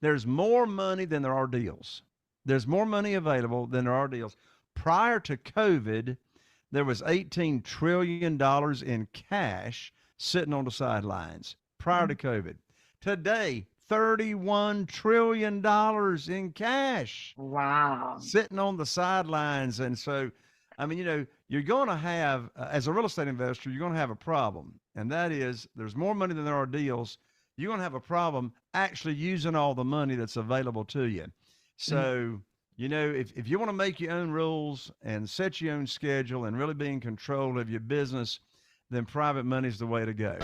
There's more money than there are deals. There's more money available than there are deals. Prior to COVID, there was $18 trillion in cash sitting on the sidelines prior to COVID. Today, $31 trillion in cash Wow. sitting on the sidelines. And so, I mean, you're going to have, as a real estate investor, you're going to have a problem. And that is there's more money than there are deals. You're going to have a problem actually using all the money that's available to you. Mm. So, if you want to make your own rules and set your own schedule and really be in control of your business, then private money is the way to go.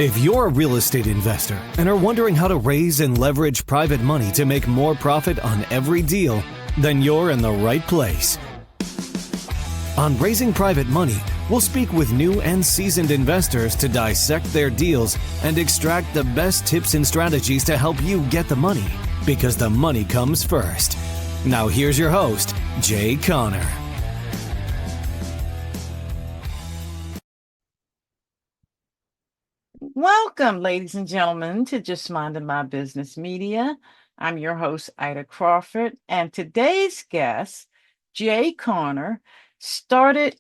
If you're a real estate investor and are wondering how to raise and leverage private money to make more profit on every deal, then you're in the right place. On Raising Private Money, we'll speak with new and seasoned investors to dissect their deals and extract the best tips and strategies to help you get the money, because the money comes first. Now here's your host, Jay Conner. Welcome, ladies and gentlemen, to Just Minding My Business Media. I'm your host, Ida Crawford, and today's guest, Jay Conner, started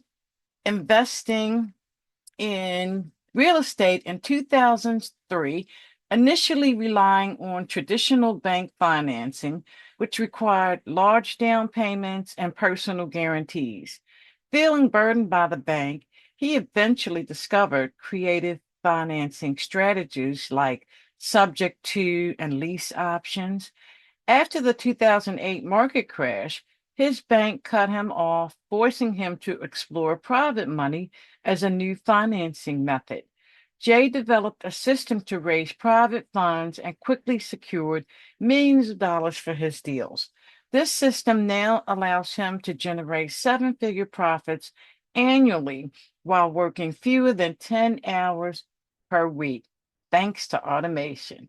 investing in real estate in 2003, initially relying on traditional bank financing, which required large down payments and personal guarantees. Feeling burdened by the bank, he eventually discovered creative financing strategies like subject to and lease options. After the 2008 market crash, his bank cut him off, forcing him to explore private money as a new financing method. Jay developed a system to raise private funds and quickly secured millions of dollars for his deals. This system now allows him to generate seven-figure profits annually while working fewer than 10 hours per week, thanks to automation.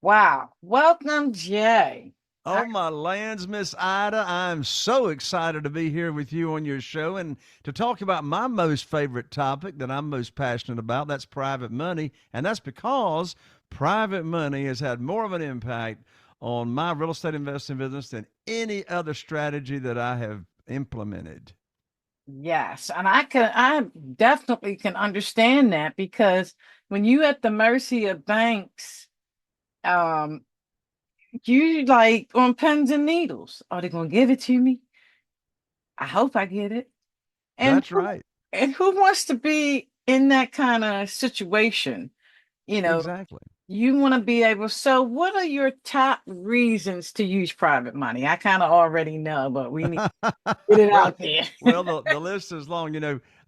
Wow. Welcome, Jay. Oh, my lands, Miss Ida. I'm so excited to be here with you on your show and to talk about my most favorite topic that I'm most passionate about. That's private money. And that's because private money has had more of an impact on my real estate investing business than any other strategy that I have implemented. Yes, and I definitely can understand that, because when you at the mercy of banks, um, you like on pins and needles. Are they gonna give it to me? I hope I get it. And That's right. who wants to be in that kind of situation? You know, Exactly. you want to be able. So, what are your top reasons to use private money? I kind of already know, but we need to get it well, out there. the list is long.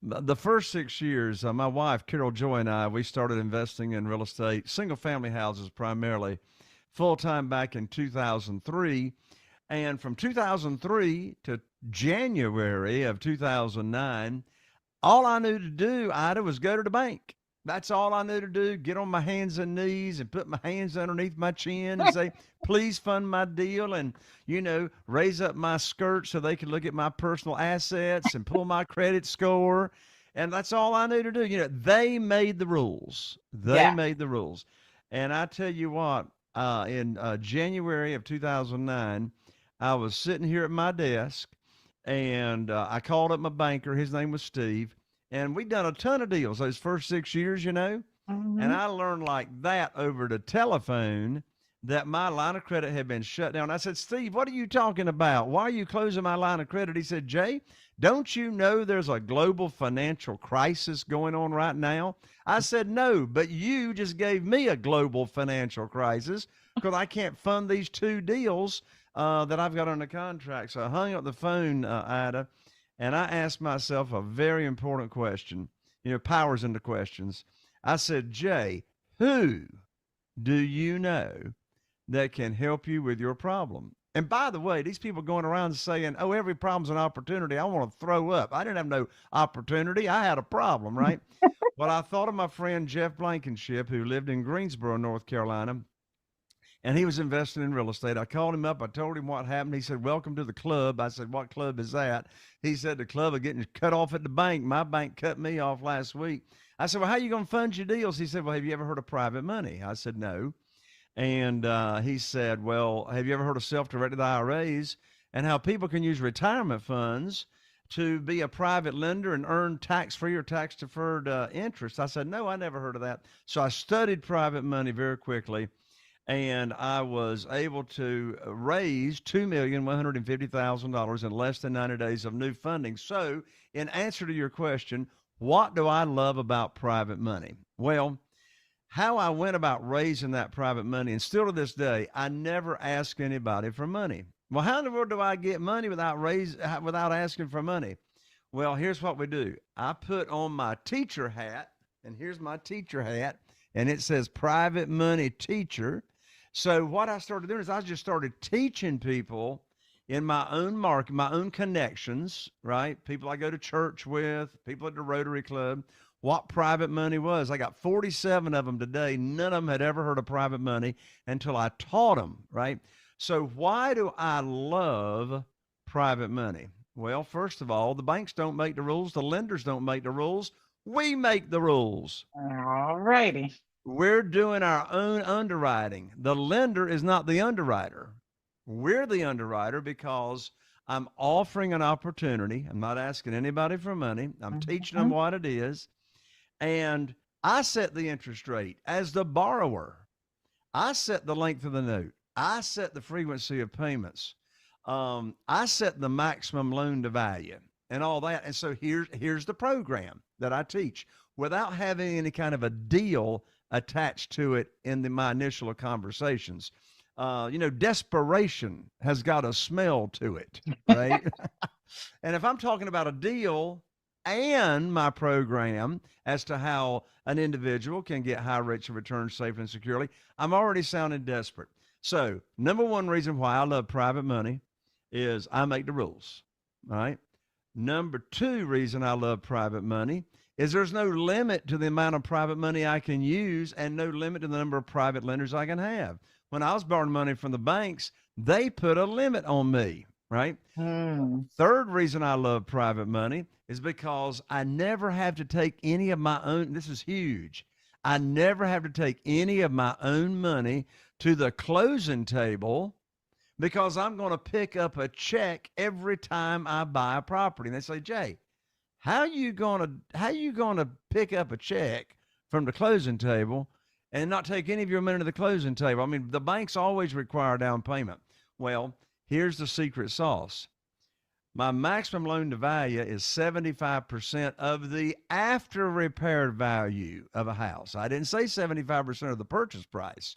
The first 6 years, my wife, Carol Joy, and I, we started investing in real estate, single family houses primarily, full time back in 2003. And from 2003 to January of 2009, all I knew to do, Ida, was go to the bank. That's all I knew to do. Get on my hands and knees and put my hands underneath my chin and say, please fund my deal, and, raise up my skirt so they could look at my personal assets and pull my credit score. And that's all I knew to do. They made the rules. They Yeah. made the rules. And I tell you what, in January of 2009, I was sitting here at my desk, and I called up my banker. His name was Steve. And we'd done a ton of deals those first 6 years, and Mhm. I learned like that over the telephone that my line of credit had been shut down. I said, Steve, what are you talking about? Why are you closing my line of credit? He said, Jay, don't you know there's a global financial crisis going on right now? I said, no, but you just gave me a global financial crisis because I can't fund these two deals that I've got under contract. So I hung up the phone, Ida, and I asked myself a very important question. Powers into questions. I said, Jay, who do you know that can help you with your problem? And by the way, these people going around saying, oh, every problem's an opportunity. I want to throw up. I didn't have no opportunity. I had a problem, right? Well, I thought of my friend Jeff Blankenship, who lived in Greensboro, North Carolina, and he was investing in real estate. I called him up. I told him what happened. He said, welcome to the club. I said, what club is that? He said, the club of getting cut off at the bank. My bank cut me off last week. I said, well, how are you going to fund your deals? He said, well, have you ever heard of private money? I said, no. And he said, well, have you ever heard of self-directed IRAs and how people can use retirement funds to be a private lender and earn tax-free or tax-deferred interest? I said, no, I never heard of that. So I studied private money very quickly, and I was able to raise $2,150,000 in less than 90 days of new funding. So in answer to your question, what do I love about private money? Well, how I went about raising that private money, and still to this day, I never ask anybody for money. Well, how in the world do I get money without asking for money? Well, here's what we do. I put on my teacher hat, and here's my teacher hat, and it says private money teacher. So what I started doing is I just started teaching people in my own market, my own connections, right? People I go to church with, people at the Rotary Club, what private money was. I got 47 of them today. None of them had ever heard of private money until I taught them, right? So why do I love private money? Well, first of all, the banks don't make the rules. The lenders don't make the rules. We make the rules. All righty. We're doing our own underwriting. The lender is not the underwriter. We're the underwriter because I'm offering an opportunity. I'm not asking anybody for money. I'm teaching them what it is. And I set the interest rate as the borrower. I set the length of the note. I set the frequency of payments. I set the maximum loan to value and all that. And so here's the program that I teach without having any kind of a deal attached to it in my initial conversations. Desperation has got a smell to it, right? And if I'm talking about a deal and my program as to how an individual can get high rates of return safely and securely, I'm already sounding desperate. So number one reason why I love private money is I make the rules, all right? Number two reason I love private money is there's no limit to the amount of private money I can use and no limit to the number of private lenders I can have. When I was borrowing money from the banks, they put a limit on me, right? Third reason I love private money is because I never have to take any of my own. This is huge. I never have to take any of my own money to the closing table because I'm going to pick up a check every time I buy a property. And they say, Jay, how you going to pick up a check from the closing table and not take any of your money to the closing table? I mean, the banks always require down payment. Well, here's the secret sauce. My maximum loan to value is 75% of the after repair value of a house. I didn't say 75% of the purchase price.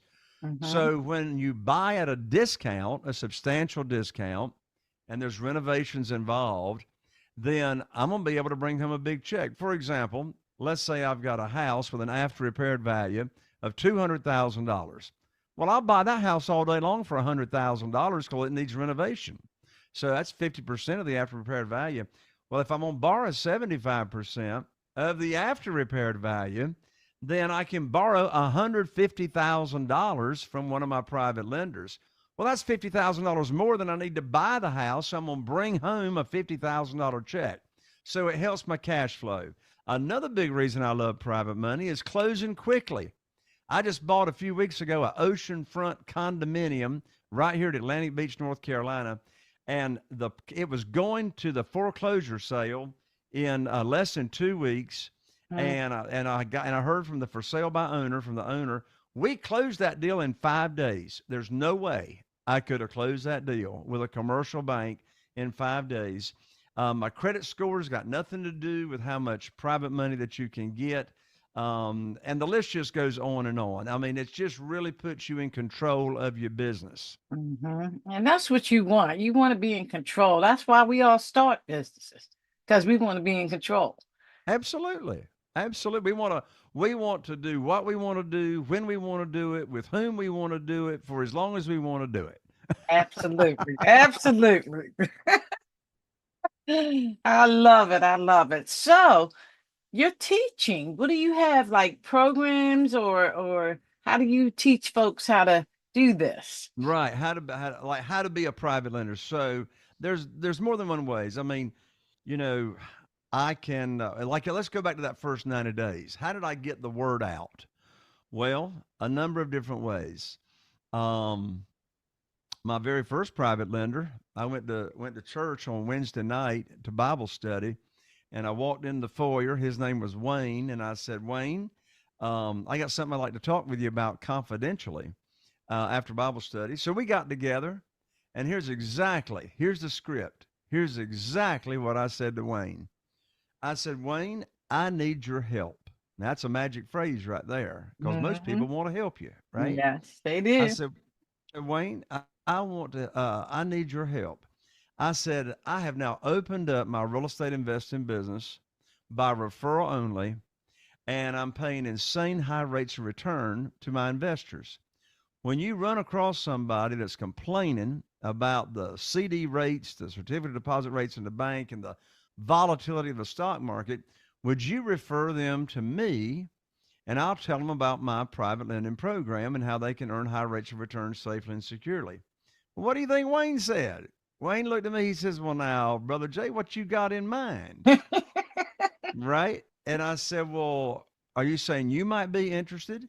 So when you buy at a discount, a substantial discount, and there's renovations involved, then I'm going to be able to bring home a big check. For example, let's say I've got a house with an after repaired value of $200,000. Well, I'll buy that house all day long for $100,000 because it needs renovation. So that's 50% of the after repaired value. Well, if I'm going to borrow 75% of the after repaired value, then I can borrow $150,000 from one of my private lenders. Well, that's $50,000 more than I need to buy the house. So I'm going to bring home a $50,000 check. So it helps my cash flow. Another big reason I love private money is closing quickly. I just bought a few weeks ago an oceanfront condominium right here at Atlantic Beach, North Carolina. And it was going to the foreclosure sale in less than 2 weeks. And I heard from the for sale by owner, from the owner, we closed that deal in 5 days. There's no way I could have closed that deal with a commercial bank in 5 days. My credit score's got nothing to do with how much private money that you can get. And the list just goes on and on. I mean, it just really puts you in control of your business. And that's what you want. You want to be in control. That's why we all start businesses, because we want to be in control. Absolutely. Absolutely. We want to do what we want to do, when we want to do it, with whom we want to do it, for as long as we want to do it. Absolutely. Absolutely. I love it. I love it. So you're teaching. What do you have, like programs or how do you teach folks how to do this? Right. How to be a private lender. So there's more than one ways. I mean, I can, let's go back to that first 90 days. How did I get the word out? Well, a number of different ways. Um, my very first private lender, I went to church on Wednesday night to Bible study, and I walked in the foyer. His name was Wayne, and I said, Wayne, I got something I'd like to talk with you about confidentially after Bible study. So we got together, and here's the script. Here's exactly what I said to Wayne. I said, Wayne, I need your help. Now, that's a magic phrase right there, because most Mm-hmm. people want to help you, right? Yes, they I do. said, Wayne, I need your help. I said, I have now opened up my real estate investing business by referral only, and I'm paying insane high rates of return to my investors. When you run across somebody that's complaining about the CD rates, the certificate of deposit rates in the bank, and the volatility of the stock market, would you refer them to me, and I'll tell them about my private lending program and how they can earn high rates of return safely and securely? What do you think Wayne said? Wayne looked at me. He says, well, now, Brother Jay, what you got in mind? Right? And I said, well, are you saying you might be interested?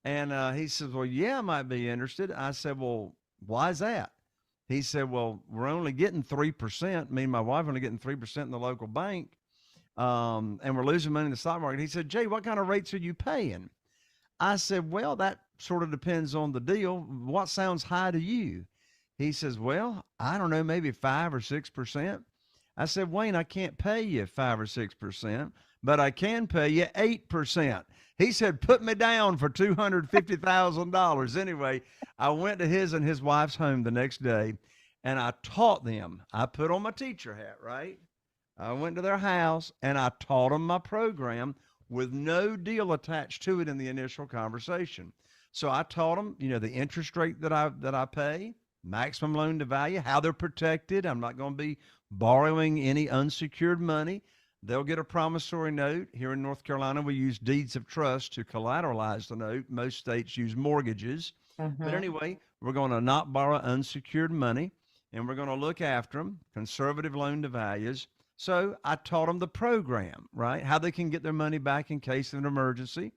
And he says, well, yeah, I might be interested. I said, well, why is that? He said, well, we're only getting 3%. Me and my wife are only getting 3% in the local bank. And we're losing money in the stock market. He said, Jay, what kind of rates are you paying? I said, well, that sort of depends on the deal. What sounds high to you? He says, well, I don't know, maybe 5 or 6%. I said, Wayne, I can't pay you 5 or 6%, but I can pay you 8%. He said, put me down for $250,000. Anyway, I went to his and his wife's home the next day, and I taught them. I put on my teacher hat, right? I went to their house, and I taught them my program with no deal attached to it in the initial conversation. So I taught them, the interest rate that I pay, maximum loan to value, how they're protected. I'm not going to be borrowing any unsecured money. They'll get a promissory note. Here in North Carolina, we use deeds of trust to collateralize the note. Most states use mortgages. But anyway, we're going to not borrow unsecured money, and we're going to look after them, conservative loan to values. So I taught them the program, right? How they can get their money back in case of an emergency,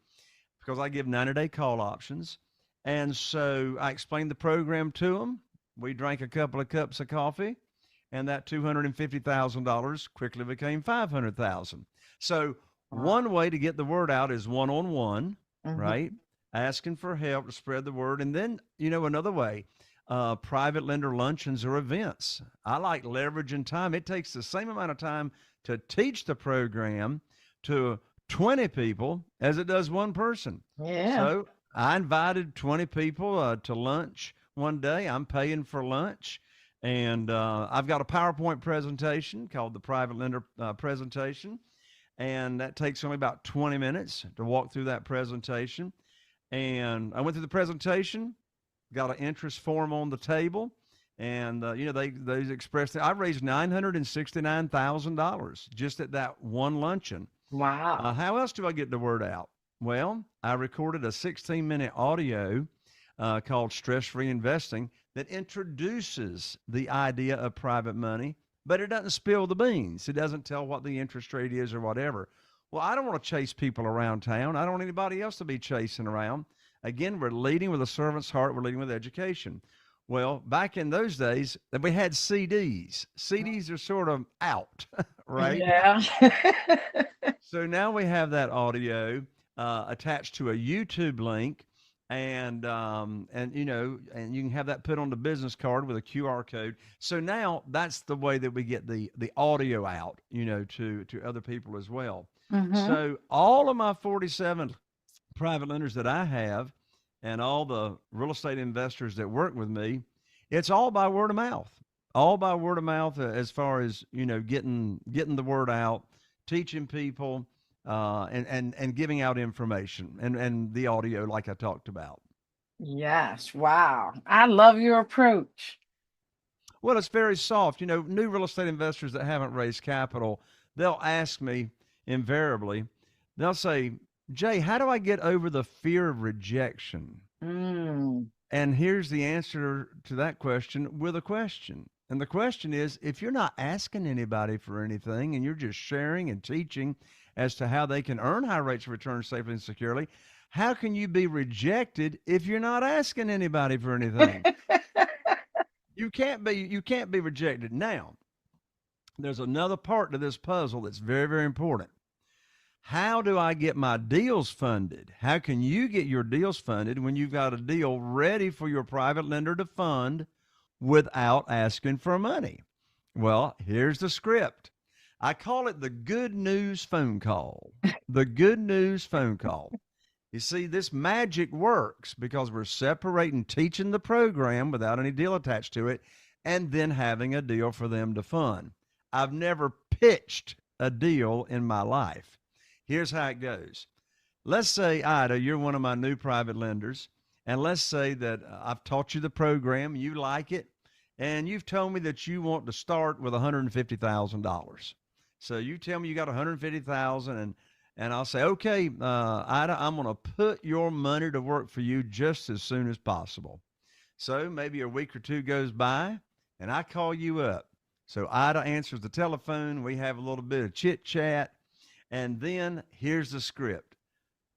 because I give 90-day call options. And so I explained the program to them. We drank a couple of cups of coffee, and that $250,000 quickly became $500,000. So one way to get the word out is one-on-one, right? Asking for help to spread the word. And then, another way, private lender luncheons or events. I like leveraging time. It takes the same amount of time to teach the program to 20 people as it does one person. Yeah. So I invited 20 people to lunch one day. I'm paying for lunch. And I've got a PowerPoint presentation called the Private Lender presentation. And that takes only about 20 minutes to walk through that presentation. And I went through the presentation, got an interest form on the table. And, they expressed that I raised $969,000 just at that one luncheon. Wow. How else do I get the word out? Well, I recorded a 16-minute audio called Stress-Free Investing that introduces the idea of private money, but it doesn't spill the beans. It doesn't tell what the interest rate is or whatever. Well, I don't want to chase people around town. I don't want anybody else to be chasing around. Again, we're leading with a servant's heart. We're leading with education. Well, back in those days, we had CDs. CDs are sort of out, right? Yeah. So now we have that audio attached to a YouTube link, and you can have that put on the business card with a QR code. So now that's the way that we get the audio out, to other people as well. So all of my 47 private lenders that I have, and all the real estate investors that work with me, it's all by word of mouth. All by word of mouth, as far as getting the word out, teaching people, and giving out information and the audio like I talked about. Yes. Wow. I love your approach. Well, it's very soft. New real estate investors that haven't raised capital, they'll ask me invariably, they'll say, Jay, how do I get over the fear of rejection? And here's the answer to that question with a question. And the question is, if you're not asking anybody for anything and you're just sharing and teaching as to how they can earn high rates of return safely and securely, How can you be rejected if you're not asking anybody for anything? You can't be rejected. Now, there's another part to this puzzle that's very, very important. How do I get my deals funded? How can you get your deals funded when you've got a deal ready for your private lender to fund without asking for money? Well, here's the script. I call it the good news phone call. The good news phone call. You see, this magic works because we're separating teaching the program without any deal attached to it and then having a deal for them to fund. I've never pitched a deal in my life. Here's how it goes. Let's say, Ida, you're one of my new private lenders, and let's say that I've taught you the program, you like it, and you've told me that you want to start with $150,000. So you tell me you got $150,000, and I'll say, okay, Ida, I'm going to put your money to work for you just as soon as possible. So maybe a week or two goes by, and I call you up. So Ida answers the telephone. We have a little bit of chit chat. And then here's the script.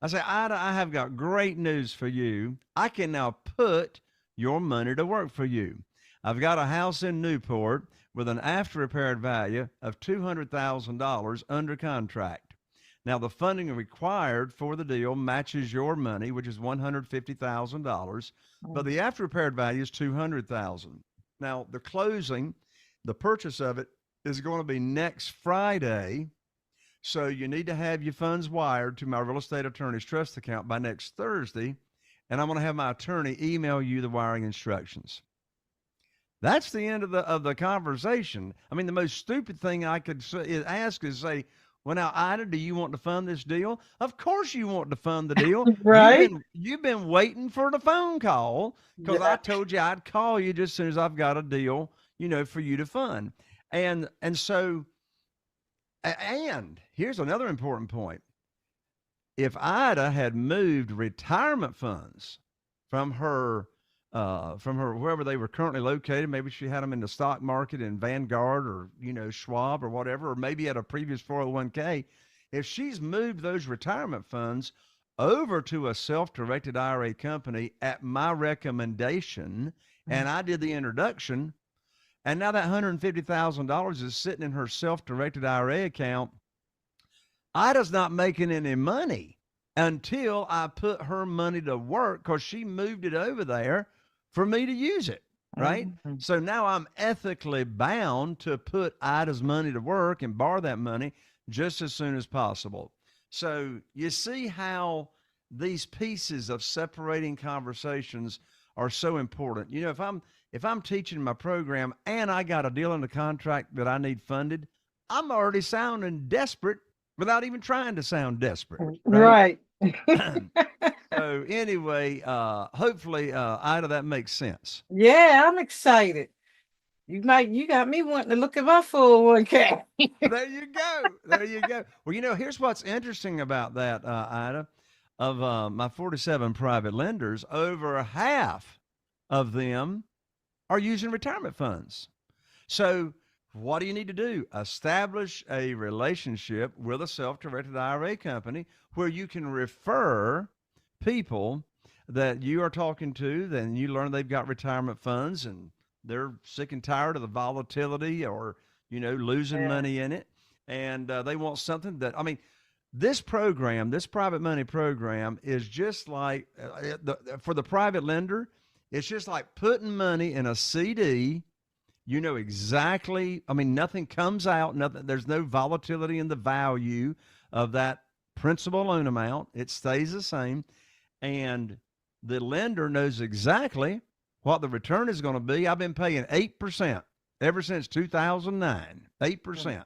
I say, Ida, I have got great news for you. I can now put your money to work for you. I've got a house in Newport with an after repaired value of $200,000 under contract. Now, the funding required for the deal matches your money, which is $150,000, but the after repaired value is $200,000. Now, the closing, the purchase of it is going to be next Friday. So you need to have your funds wired to my real estate attorney's trust account by next Thursday, and I'm going to have my attorney email you the wiring instructions. That's the end of the conversation. I mean, the most stupid thing I could ask is say, well, now, Ida, do you want to fund this deal? Of course you want to fund the deal. Right. You've been waiting for the phone call because Yeah. I told you I'd call you just as soon as I've got a deal, for you to fund. And so... And here's another important point. If Ida had moved retirement funds from her wherever they were currently located, maybe she had them in the stock market in Vanguard or, Schwab or whatever, or maybe at a previous 401k, if she's moved those retirement funds over to a self-directed IRA company at my recommendation, and I did the introduction, and now that $150,000 is sitting in her self-directed IRA account, Ida's not making any money until I put her money to work because she moved it over there for me to use it, right? Mhm. So now I'm ethically bound to put Ida's money to work and borrow that money just as soon as possible. So you see how these pieces of separating conversations are so important. If I'm teaching my program and I got a deal in the contract that I need funded, I'm already sounding desperate without even trying to sound desperate. Right. So anyway, hopefully, Ida, that makes sense. Yeah, I'm excited. You got me wanting to look at my 401k. There you go. There you go. Well, here's what's interesting about that, Ida. Of my 47 private lenders, over half of them are using retirement funds. So what do you need to do? Establish a relationship with a self-directed IRA company where you can refer people that you are talking to, then you learn they've got retirement funds and they're sick and tired of the volatility or, losing money in it. And they want something this program, this private money program is just like for the private lender, it's just like putting money in a CD. You know exactly, nothing comes out, there's no volatility in the value of that principal loan amount. It stays the same. And the lender knows exactly what the return is going to be. I've been paying 8% ever since 2009, 8%.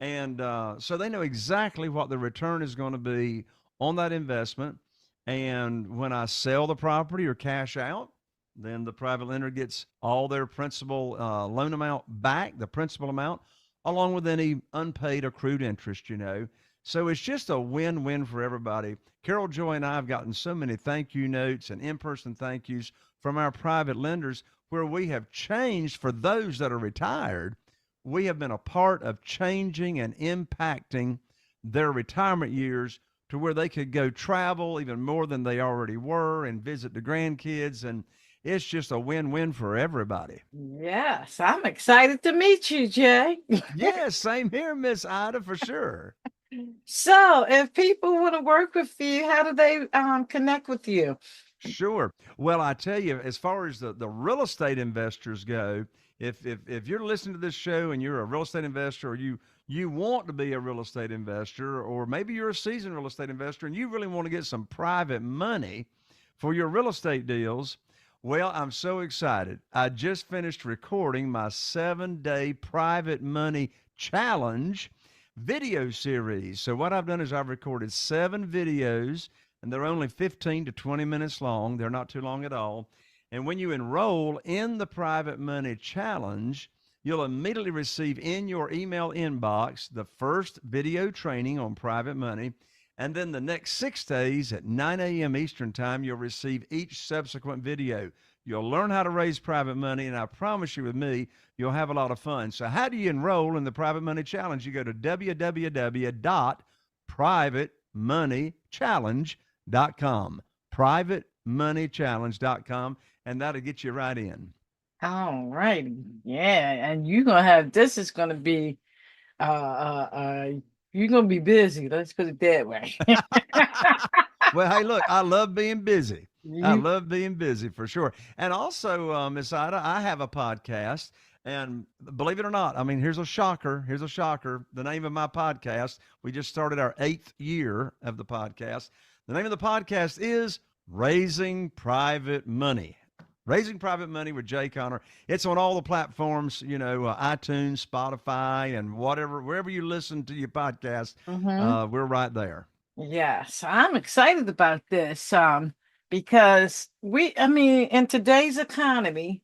And so they know exactly what the return is going to be on that investment. And when I sell the property or cash out, then the private lender gets all their principal loan amount back, the principal amount, along with any unpaid accrued interest, So it's just a win-win for everybody. Carol Joy and I have gotten so many thank you notes and in-person thank yous from our private lenders where we have changed for those that are retired. We have been a part of changing and impacting their retirement years to where they could go travel even more than they already were and visit the grandkids. And it's just a win-win for everybody. Yes, I'm excited to meet you, Jay. Yes, same here, Miss Ida, for sure. So, if people want to work with you, how do they connect with you? Sure. Well, I tell you, as far as the real estate investors go, if you're listening to this show and you're a real estate investor, or you want to be a real estate investor, or maybe you're a seasoned real estate investor and you really want to get some private money for your real estate deals, well, I'm so excited. I just finished recording my 7-day private money challenge video series. So what I've done is I've recorded 7 videos, and they're only 15 to 20 minutes long. They're not too long at all. And when you enroll in the private money challenge, you'll immediately receive in your email inbox the first video training on private money. And then the next 6 days at 9 a.m. Eastern time, you'll receive each subsequent video. You'll learn how to raise private money, and I promise you with me, you'll have a lot of fun. So how do you enroll in the Private Money Challenge? You go to www.privatemoneychallenge.com, privatemoneychallenge.com, and that'll get you right in. All righty. Yeah, and you're gonna have this is gonna be you're gonna be busy. Let's put it that way. Well, hey, look, I love being busy. I You- love being busy for sure. And also, Miss Ida, I have a podcast. And believe it or not, I mean, here's a shocker. Here's a shocker. The name of my podcast, we just started our 8th year of the podcast. The name of the podcast is Raising Private Money. Raising Private Money with Jay Conner. It's on all the platforms, iTunes, Spotify, and wherever you listen to your podcast, Mhm. we're right there. Yes, I'm excited about this because in today's economy,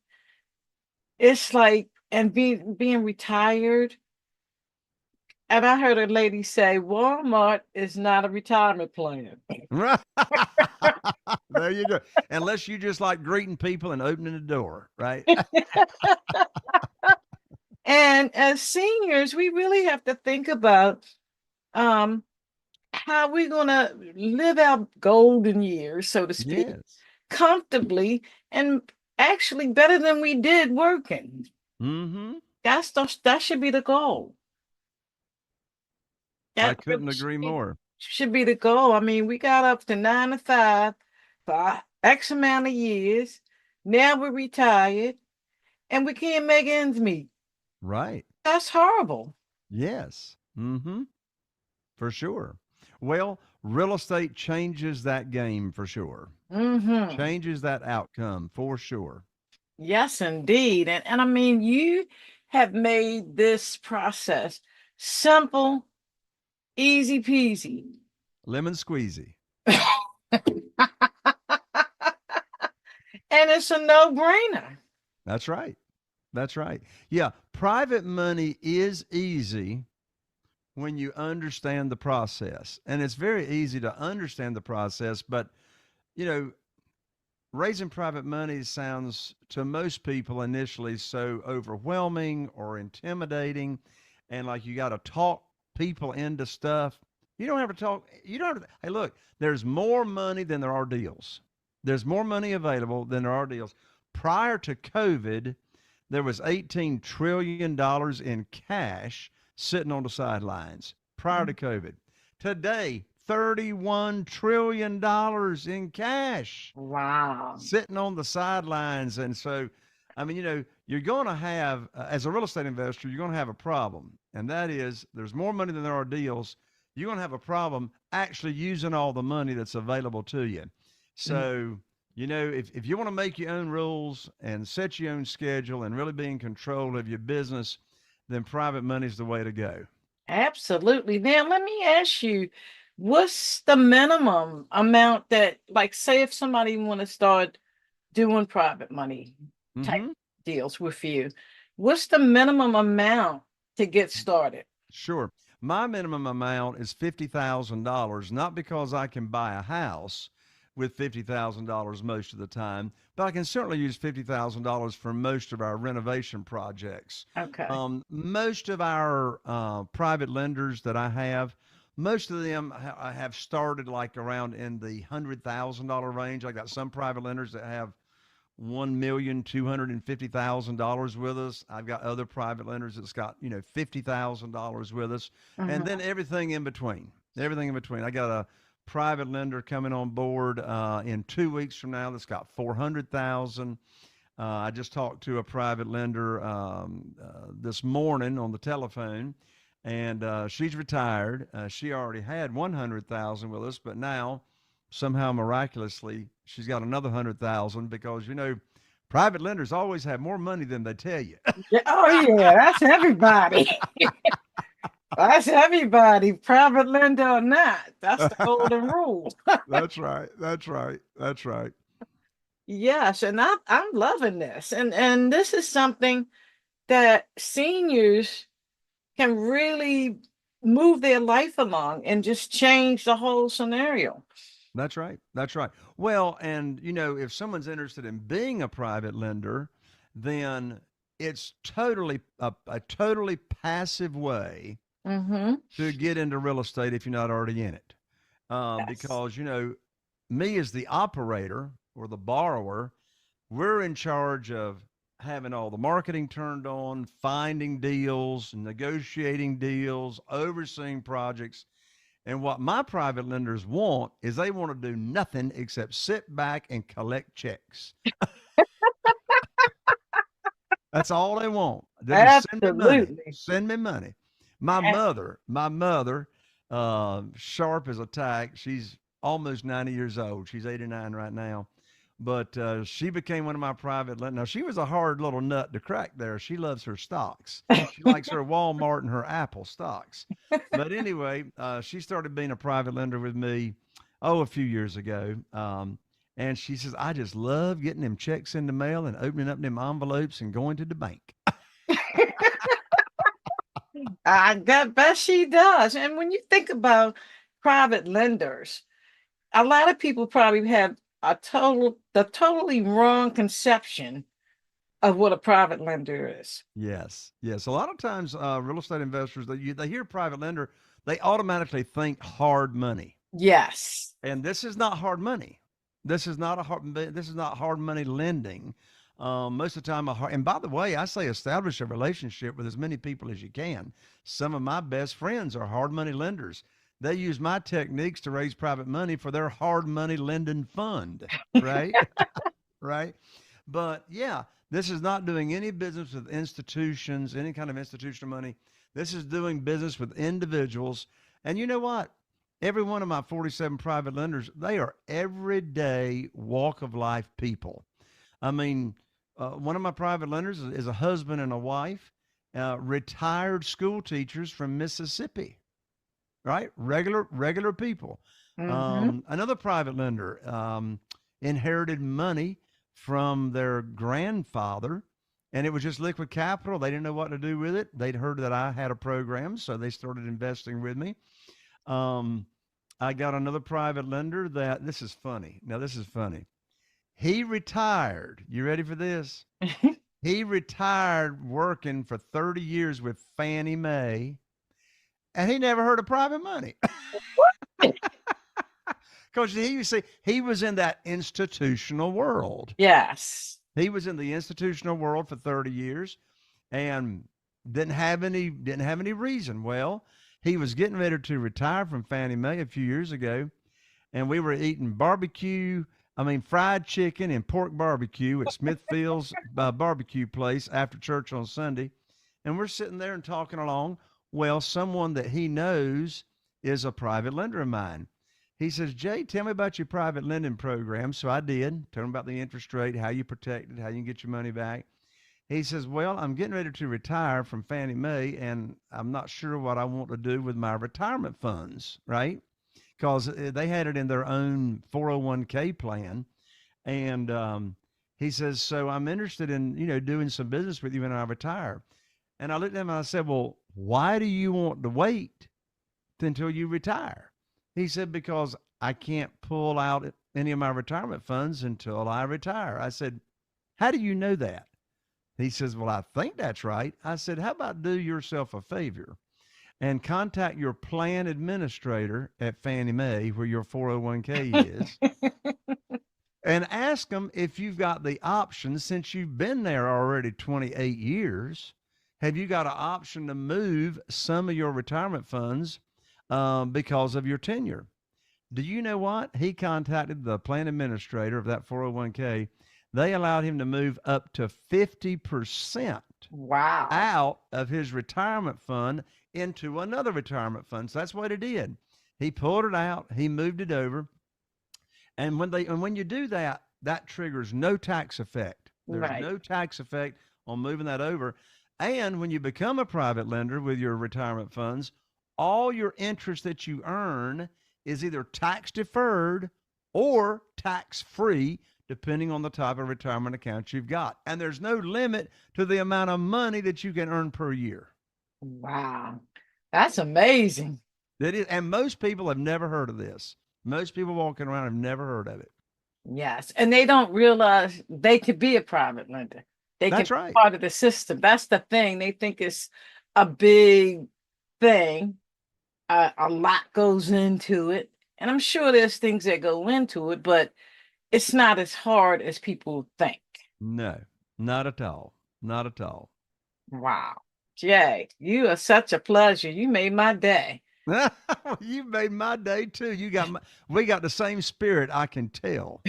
it's like and being retired. And I heard a lady say Walmart is not a retirement plan. Right. There you go. Unless you just like greeting people and opening the door, right? And as seniors, we really have to think about how we're gonna live our golden years, so to speak, Yes. comfortably and actually better than we did working. Mm-hmm. That should be the goal. I That couldn't really agree more. should be the goal. I mean, we got up to 9 to 5 for X amount of years. Now we're retired and we can't make ends meet. Right. That's horrible. Yes. Mm-hmm. For sure. Well, real estate changes that game for sure. Mm-hmm. Changes that outcome for sure. Yes, indeed. And I mean, you have made this process simple, easy peasy. Lemon squeezy. And it's a no-brainer. That's right. That's right. Yeah. Private money is easy when you understand the process. And it's very easy to understand the process, but raising private money sounds to most people initially so overwhelming or intimidating, and like you got to talk people into stuff. You don't have to talk. You don't. Hey, look, there's more money than there are deals. There's more money available than there are deals. Prior to COVID, there was $18 trillion in cash sitting on the sidelines prior to COVID. Today, $31 trillion in cash. Wow. Sitting on the sidelines. And so, I mean, you're going to have, as a real estate investor, you're going to have a problem. And that is there's more money than there are deals. You're going to have a problem actually using all the money that's available to you. So, if you want to make your own rules and set your own schedule and really be in control of your business, then private money is the way to go. Absolutely. Now, let me ask you, what's the minimum amount that, like, say if somebody want to start doing private money type deals with you, what's the minimum amount to get started? Sure. My minimum amount is $50,000, not because I can buy a house with $50,000 most of the time, but I can certainly use $50,000 for most of our renovation projects. Okay. Most of our private lenders that I have, most of them have started like around in the $100,000 range. I got some private lenders that have $1,250,000 with us. I've got other private lenders that's got, $50,000 with us, and Mhm. then everything in between. Everything in between. I got a private lender coming on board in 2 weeks from now that's got 400,000. I just talked to a private lender this morning on the telephone, and she's retired. She already had 100,000 with us, but now somehow miraculously she's got another 100,000 because private lenders always have more money than they tell you. Yeah, oh yeah, that's everybody. That's everybody, private lender or not. That's the golden rule. That's right. That's right. That's right. Yes, and I'm loving this. And this is something that seniors can really move their life along and just change the whole scenario. That's right. That's right. Well, and if someone's interested in being a private lender, then it's totally a totally passive way Mm-hmm. to get into real estate if you're not already in it. Yes. Because me as the operator or the borrower, we're in charge of having all the marketing turned on, finding deals, negotiating deals, overseeing projects. And what my private lenders want is they want to do nothing except sit back and collect checks. That's all they want. They just send me money. Absolutely. Send me money. My mother, sharp as a tack. She's almost 90 years old. She's 89 right now. But she became one of my private lenders. Now, she was a hard little nut to crack there. She loves her stocks. She likes her Walmart and her Apple stocks. But anyway, she started being a private lender with me, a few years ago. And she says, I just love getting them checks in the mail and opening up them envelopes and going to the bank. I bet she does. And when you think about private lenders, a lot of people probably have the totally wrong conception of what a private lender is. Yes, yes. A lot of times, real estate investors they hear private lender, they automatically think hard money, Yes. and this is not hard money. This is not hard money lending. Most of the time, and by the way, I say establish a relationship with as many people as you can. Some of my best friends are hard money lenders. They use my techniques to raise private money for their hard money lending fund, right? Right. But yeah, this is not doing any business with institutions, any kind of institutional money. This is doing business with individuals. And you know what? Every one of my 47 private lenders, they are everyday walk of life people. I mean, one of my private lenders is a husband and a wife, retired school teachers from Mississippi, right? Regular people. Mm-hmm. Another private lender inherited money from their grandfather, and it was just liquid capital. They didn't know what to do with it. They'd heard that I had a program, so they started investing with me. I got another private lender that this is funny. Now, this is funny. He retired. You ready for this? He retired working for 30 years with Fannie Mae, and he never heard of private money. Because he was in that institutional world. Yes. He was in the institutional world for 30 years and didn't have any reason. Well, he was getting ready to retire from Fannie Mae a few years ago, and we were eating fried chicken and pork barbecue at Smithfield's barbecue place after church on Sunday. And we're sitting there and talking along. Well, someone that he knows is a private lender of mine. He says, Jay, tell me about your private lending program. So I did. Tell him about the interest rate, how you protect it, how you can get your money back. He says, well, I'm getting ready to retire from Fannie Mae, and I'm not sure what I want to do with my retirement funds, right? Because they had it in their own 401k plan. And he says, so I'm interested in, doing some business with you when I retire. And I looked at him and I said, well, why do you want to wait until you retire? He said, because I can't pull out any of my retirement funds until I retire. I said, how do you know that? He says, well, I think that's right. I said, how about do yourself a favor? and contact your plan administrator at Fannie Mae, where your 401k is, and ask them if you've got the option, since you've been there already 28 years, have you got an option to move some of your retirement funds because of your tenure? Do you know what? He contacted the plan administrator of that 401k. They allowed him to move up to 50% Wow. out of his retirement fund into another retirement fund. So that's what he did. He pulled it out, he moved it over. And when you do that, that triggers no tax effect. There's Right. no tax effect on moving that over. And when you become a private lender with your retirement funds, all your interest that you earn is either tax deferred or tax free, depending on the type of retirement account you've got. And there's no limit to the amount of money that you can earn per year. Wow. That's amazing. That is, and most people have never heard of this. Most people walking around have never heard of it. Yes. And they don't realize they could be a private lender. They can That's be right. part of the system. That's the thing. They think it's a big thing. A lot goes into it. And I'm sure there's things that go into it, but it's not as hard as people think. No, not at all. Not at all. Wow. Jay, you are such a pleasure. You made my day. You made my day too. We got the same spirit, I can tell.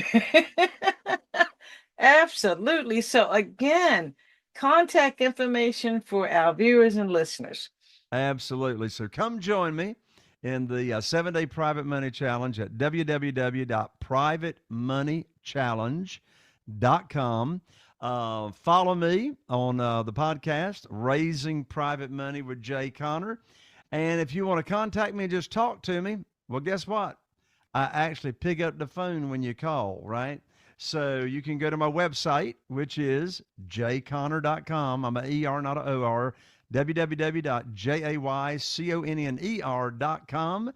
Absolutely. So again, contact information for our viewers and listeners. Absolutely. So come join me in the 7-day private money challenge at www.privatemoneychallenge.com. Follow me on the podcast, Raising Private Money with Jay Conner. And if you want to contact me and just talk to me, well, guess what? I actually pick up the phone when you call, right? So you can go to my website, which is jayconner.com. I'm an ER, not an OR. www.jayconner.com.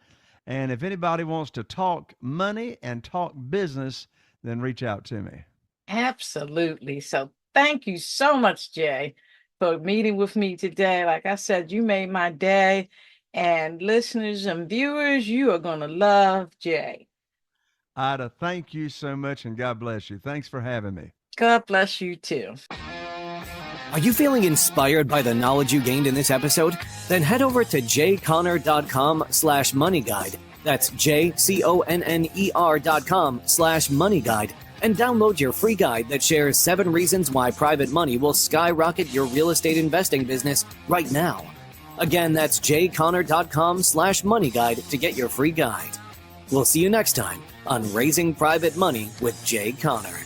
And if anybody wants to talk money and talk business, then reach out to me. Absolutely. So thank you so much, Jay, for meeting with me today. Like I said, you made my day. And listeners and viewers, you are going to love Jay. Ida, thank you so much, and God bless you. Thanks for having me. God bless you too. Are you feeling inspired by the knowledge you gained in this episode? Then head over to jayconner.com/moneyguide. That's jayconner.com/moneyguide and download your free guide that shares 7 reasons why private money will skyrocket your real estate investing business right now. Again, that's jayconner.com/moneyguide to get your free guide. We'll see you next time on Raising Private Money with Jay Conner.